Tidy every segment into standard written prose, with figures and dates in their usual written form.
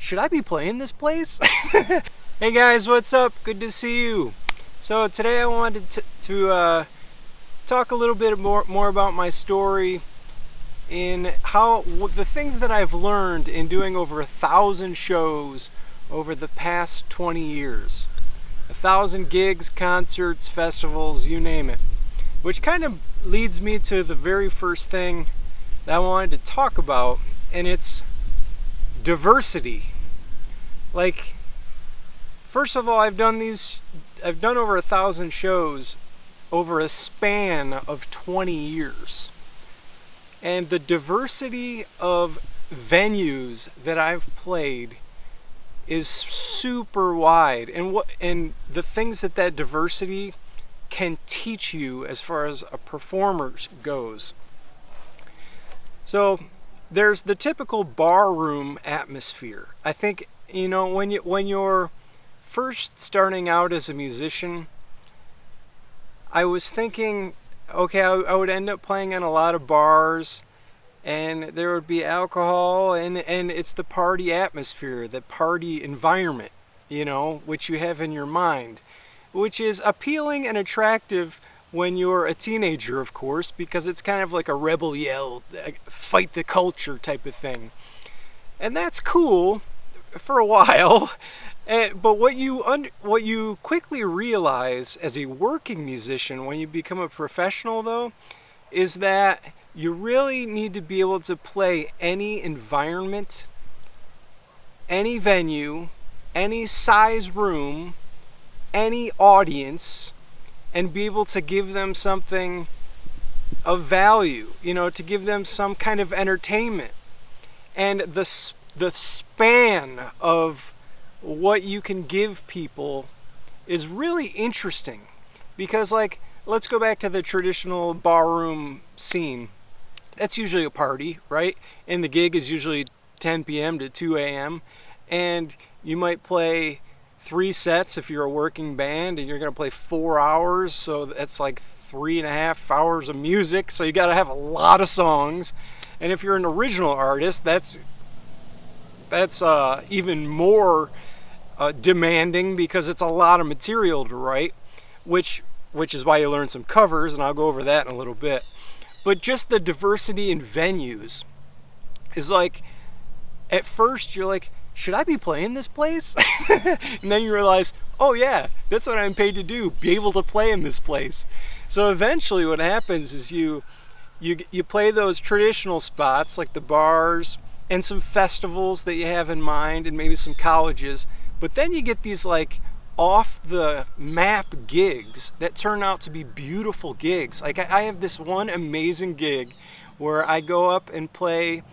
should I be playing this place? Hey guys, what's up? Good to see you. So today I wanted to talk a little bit more about my story in how the things that I've learned in doing over 1,000 shows over the past 20 years. 1,000 gigs, concerts, festivals, you name it. Which kind of leads me to the very first thing that I wanted to talk about, and it's diversity. Like, first of all, I've done over 1,000 shows over a span of 20 years. And the diversity of venues that I've played is super wide. And the things that diversity can teach you as far as a performer goes. So there's the typical bar room atmosphere. I think, when you're first starting out as a musician, I was thinking, okay, I would end up playing in a lot of bars, and there would be alcohol, and it's the party atmosphere, the party environment, which you have in your mind, which is appealing and attractive when you're a teenager, of course, because it's kind of like a rebel yell, fight the culture type of thing. And that's cool for a while. But what you quickly realize as a working musician when you become a professional, though, is that you really need to be able to play any environment, any venue, any size room, any audience, and be able to give them something of value, to give them some kind of entertainment. And the span of what you can give people is really interesting, because let's go back to the traditional barroom scene. That's usually a party, right? And the gig is usually 10 p.m. to 2 a.m. and you might play 3 sets if you're a working band, and you're going to play 4 hours, so that's like 3.5 hours of music, so you got to have a lot of songs. And if you're an original artist, that's even more demanding, because it's a lot of material to write, which is why you learn some covers, and I'll go over that in a little bit. But just the diversity in venues is like, at first you're like, should I be playing this place? And then you realize, oh yeah, that's what I'm paid to do, be able to play in this place. So eventually what happens is you play those traditional spots like the bars and some festivals that you have in mind, and maybe some colleges. But then you get these off the map gigs that turn out to be beautiful gigs. Like I have this one amazing gig where I go up and play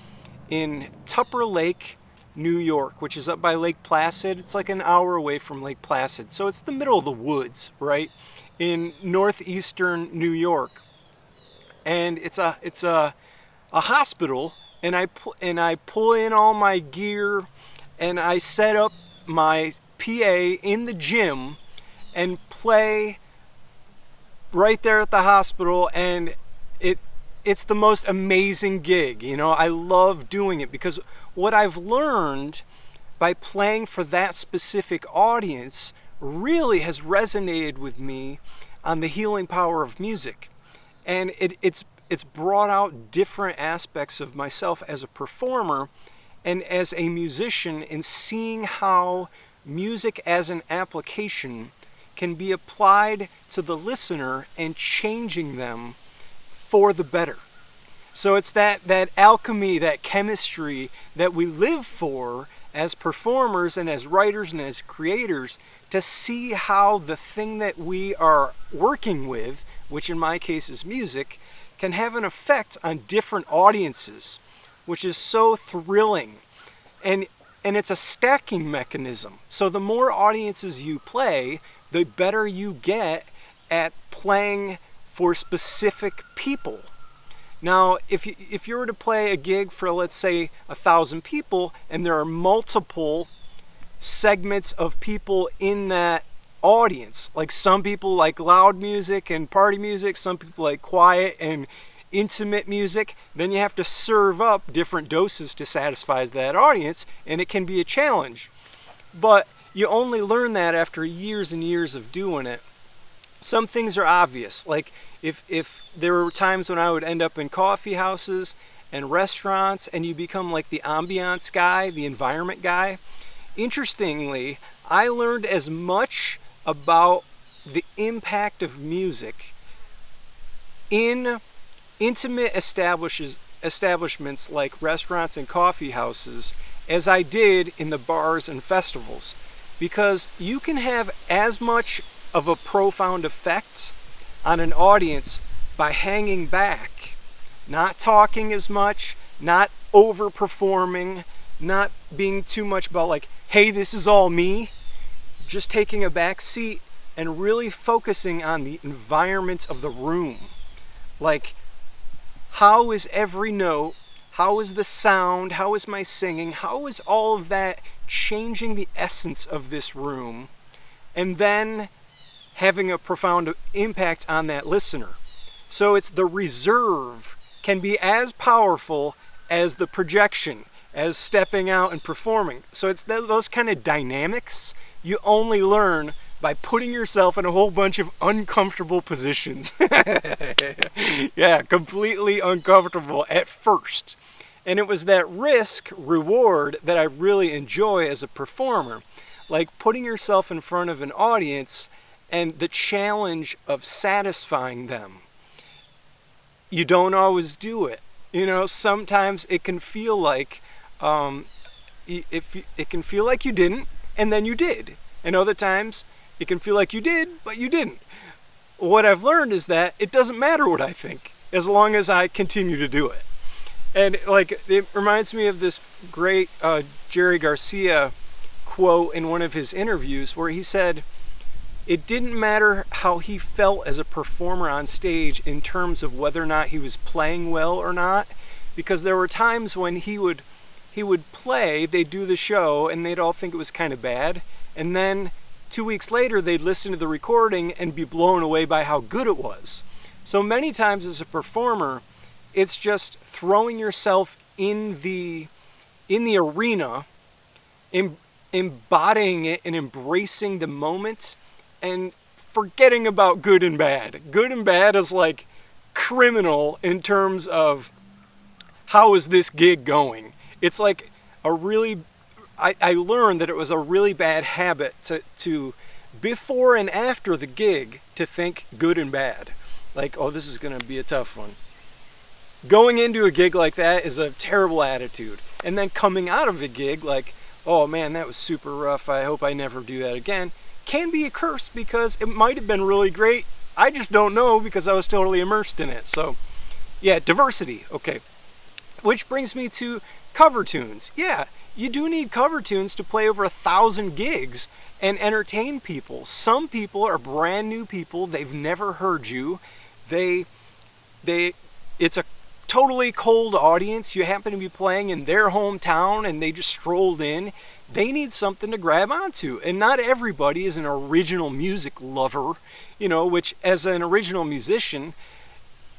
in Tupper Lake, New York, which is up by Lake Placid. It's like an hour away from Lake Placid. So it's the middle of the woods, right? In northeastern New York. And it's a hospital, and I pull in all my gear, and I set up my PA in the gym and play right there at the hospital, and it's the most amazing gig. I love doing it, because what I've learned by playing for that specific audience really has resonated with me on the healing power of music. And it's brought out different aspects of myself as a performer and as a musician, in seeing how music as an application can be applied to the listener and changing them for the better. So it's that alchemy, that chemistry that we live for as performers and as writers and as creators, to see how the thing that we are working with, which in my case is music, can have an effect on different audiences, which is so thrilling. And it's a stacking mechanism. So the more audiences you play, the better you get at playing for specific people. Now, if you were to play a gig for, let's say, 1,000 people, and there are multiple segments of people in that audience, like some people like loud music and party music, some people like quiet and intimate music, then you have to serve up different doses to satisfy that audience, and it can be a challenge. But you only learn that after years and years of doing it. Some things are obvious, like if there were times when I would end up in coffee houses and restaurants and you become like the ambiance guy, the environment guy. Interestingly, I learned as much about the impact of music in intimate establishments like restaurants and coffee houses as I did in the bars and festivals, because you can have as much of a profound effect on an audience by hanging back, not talking as much, not overperforming, not being too much about like, hey, this is all me, just taking a back seat and really focusing on the environment of the room. Like, how is every note, how is the sound, how is my singing, how is all of that changing the essence of this room, and then having a profound impact on that listener. So it's the reserve can be as powerful as the projection, as stepping out and performing. So it's those kind of dynamics you only learn by putting yourself in a whole bunch of uncomfortable positions. Yeah, completely uncomfortable at first. And it was that risk reward that I really enjoy as a performer. Like putting yourself in front of an audience and the challenge of satisfying them. You don't always do it. You know, sometimes it can feel like it can feel like you didn't, and then you did. And other times it can feel like you did, but you didn't. What I've learned is that it doesn't matter what I think, as long as I continue to do it. And like, it reminds me of this great Jerry Garcia quote in one of his interviews where he said, it didn't matter how he felt as a performer on stage in terms of whether or not he was playing well or not, because there were times when he would play, they'd do the show, and they'd all think it was kind of bad, and then 2 weeks later they'd listen to the recording and be blown away by how good it was. So many times as a performer, it's just throwing yourself in the arena, embodying it and embracing the moment, and forgetting about good and bad. Good and bad is like criminal in terms of how is this gig going. It's like a really, I learned that it was a really bad habit to before and after the gig to think good and bad. Like, oh, this is going to be a tough one. Going into a gig like that is a terrible attitude. And then coming out of a gig like, oh man, that was super rough, I hope I never do that again, can be a curse because it might have been really great. I just don't know because I was totally immersed in it. So yeah, diversity. Okay. Which brings me to cover tunes. Yeah, you do need cover tunes to play over 1,000 gigs and entertain people. Some people are brand new people. They've never heard you. It's a totally cold audience. You happen to be playing in their hometown and they just strolled in. They need something to grab onto. And not everybody is an original music lover, you know, which as an original musician,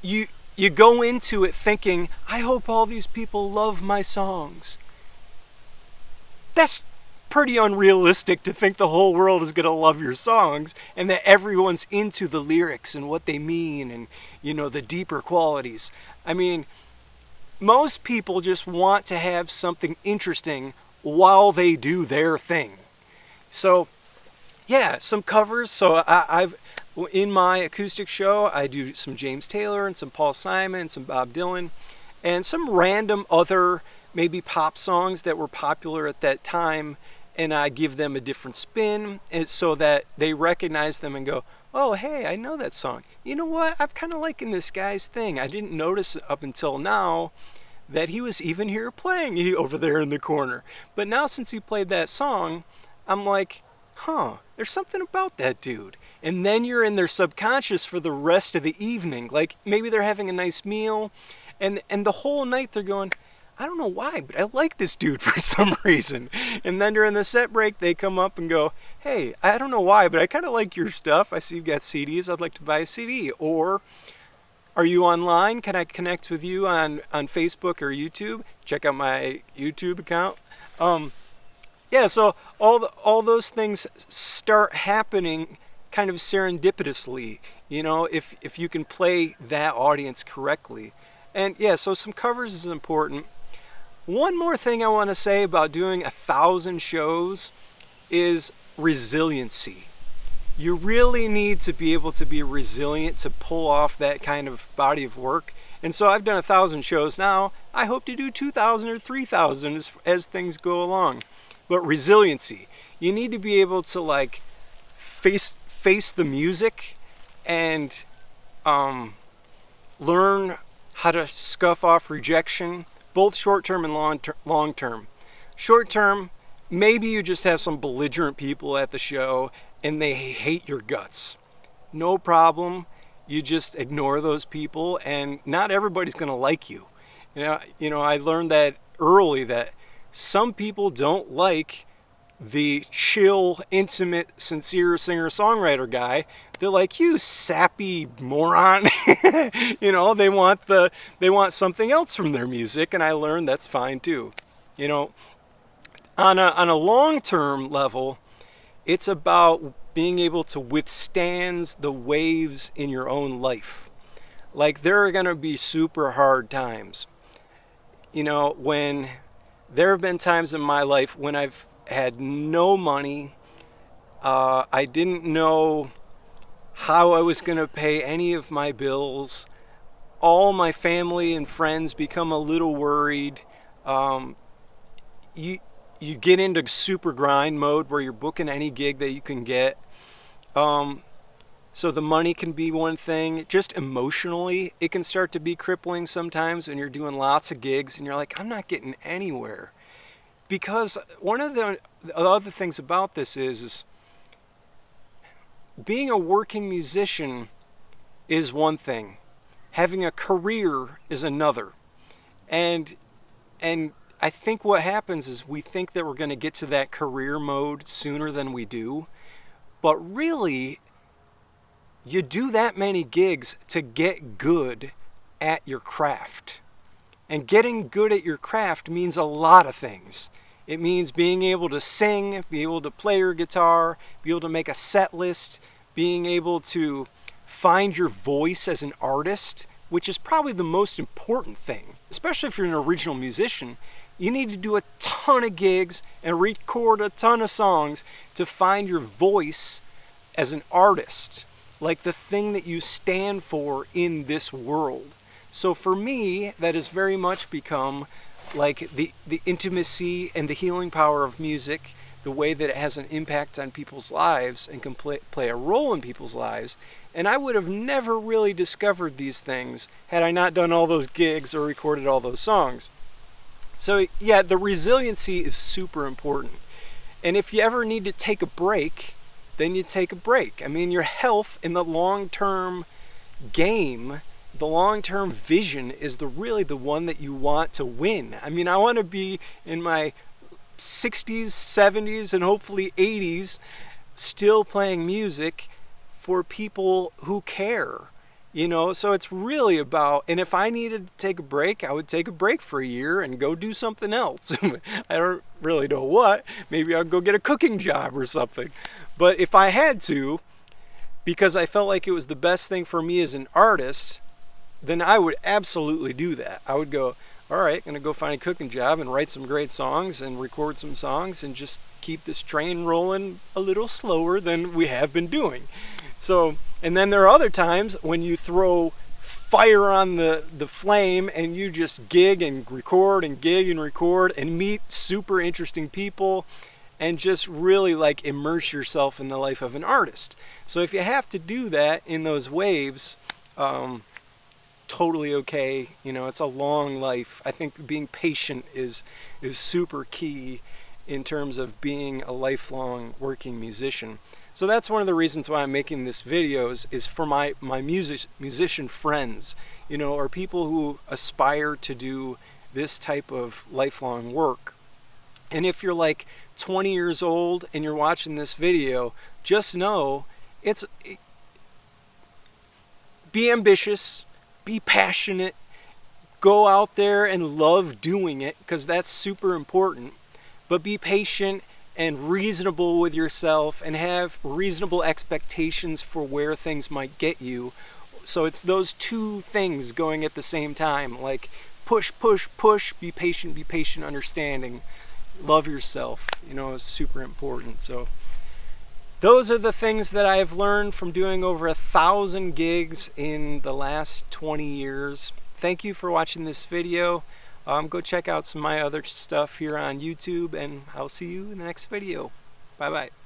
you go into it thinking, I hope all these people love my songs. That's pretty unrealistic to think the whole world is going to love your songs and that everyone's into the lyrics and what they mean and, you know, the deeper qualities. I mean, most people just want to have something interesting while they do their thing. So, yeah, some covers. So I've in my acoustic show, I do some James Taylor and some Paul Simon and some Bob Dylan and some random other maybe pop songs that were popular at that time, and I give them a different spin and so that they recognize them and go, oh, hey, I know that song. You know what? I'm kind of liking this guy's thing. I didn't notice up until now that he was even here playing over there in the corner. But now since he played that song, I'm like, huh, there's something about that dude. And then you're in their subconscious for the rest of the evening. Like maybe they're having a nice meal and the whole night they're going, I don't know why, but I like this dude for some reason. And then during the set break, they come up and go, hey, I don't know why, but I kind of like your stuff. I see you've got CDs. I'd like to buy a CD. Or Are you online? Can I connect with you on Facebook or YouTube? Check out my YouTube account. Um, yeah, so all those things start happening kind of serendipitously, if you can play that audience correctly. And yeah, so some covers is important. One more thing I want to say about doing 1,000 shows is resiliency. You really need to be able to be resilient to pull off that kind of body of work. And so I've done 1,000 shows now. I hope to do 2,000 or 3,000 as things go along. But resiliency, you need to be able to like face the music and learn how to scuff off rejection, both short term and long term. Short term, maybe you just have some belligerent people at the show and they hate your guts. No problem. You just ignore those people, and not everybody's going to like you. I learned that early, that some people don't like the chill, intimate, sincere singer-songwriter guy. They're like, you sappy moron. They want something else from their music, and I learned that's fine too. On a long-term level, it's about being able to withstand the waves in your own life. Like, there are going to be super hard times. When there have been times in my life when I've had no money, I didn't know how I was going to pay any of my bills. All my family and friends become a little worried. You get into super grind mode where you're booking any gig that you can get. So the money can be one thing. Just emotionally, it can start to be crippling sometimes when you're doing lots of gigs and you're like, I'm not getting anywhere. Because one of the other things about this is being a working musician is one thing. Having a career is another. And I think what happens is we think that we're going to get to that career mode sooner than we do. But really, you do that many gigs to get good at your craft. And getting good at your craft means a lot of things. It means being able to sing, be able to play your guitar, be able to make a set list, being able to find your voice as an artist, which is probably the most important thing. Especially if you're an original musician, you need to do a ton of gigs and record a ton of songs to find your voice as an artist, like the thing that you stand for in this world. So for me, that has very much become like the intimacy and the healing power of music, the way that it has an impact on people's lives and can play a role in people's lives. And I would have never really discovered these things had I not done all those gigs or recorded all those songs. So yeah, the resiliency is super important. And if you ever need to take a break, then you take a break. I mean, your health in the long-term game, the long-term vision is really the one that you want to win. I mean, I want to be in my 60s, 70s, and hopefully 80s still playing music for people who care. So it's really about, and if I needed to take a break, I would take a break for a year and go do something else. I don't really know what. Maybe I'll go get a cooking job or something. But if I had to, because I felt like it was the best thing for me as an artist, then I would absolutely do that. I would go, all right, going to go find a cooking job and write some great songs and record some songs and just keep this train rolling a little slower than we have been doing. So, and then there are other times when you throw fire on the flame and you just gig and record and gig and record and meet super interesting people and just really like immerse yourself in the life of an artist. So if you have to do that in those waves, totally okay. It's a long life. I think being patient is super key in terms of being a lifelong working musician. So that's one of the reasons why I'm making this videos is for my musician friends, or people who aspire to do this type of lifelong work. And if you're like 20 years old and you're watching this video, just know be ambitious, be passionate, go out there and love doing it, because that's super important, but be patient and reasonable with yourself and have reasonable expectations for where things might get you. So it's those two things going at the same time, like push, push, push, be patient, understanding, love yourself, is super important. So those are the things that I've learned from doing over 1,000 gigs in the last 20 years. Thank you for watching this video. Go check out some of my other stuff here on YouTube, and I'll see you in the next video. Bye-bye.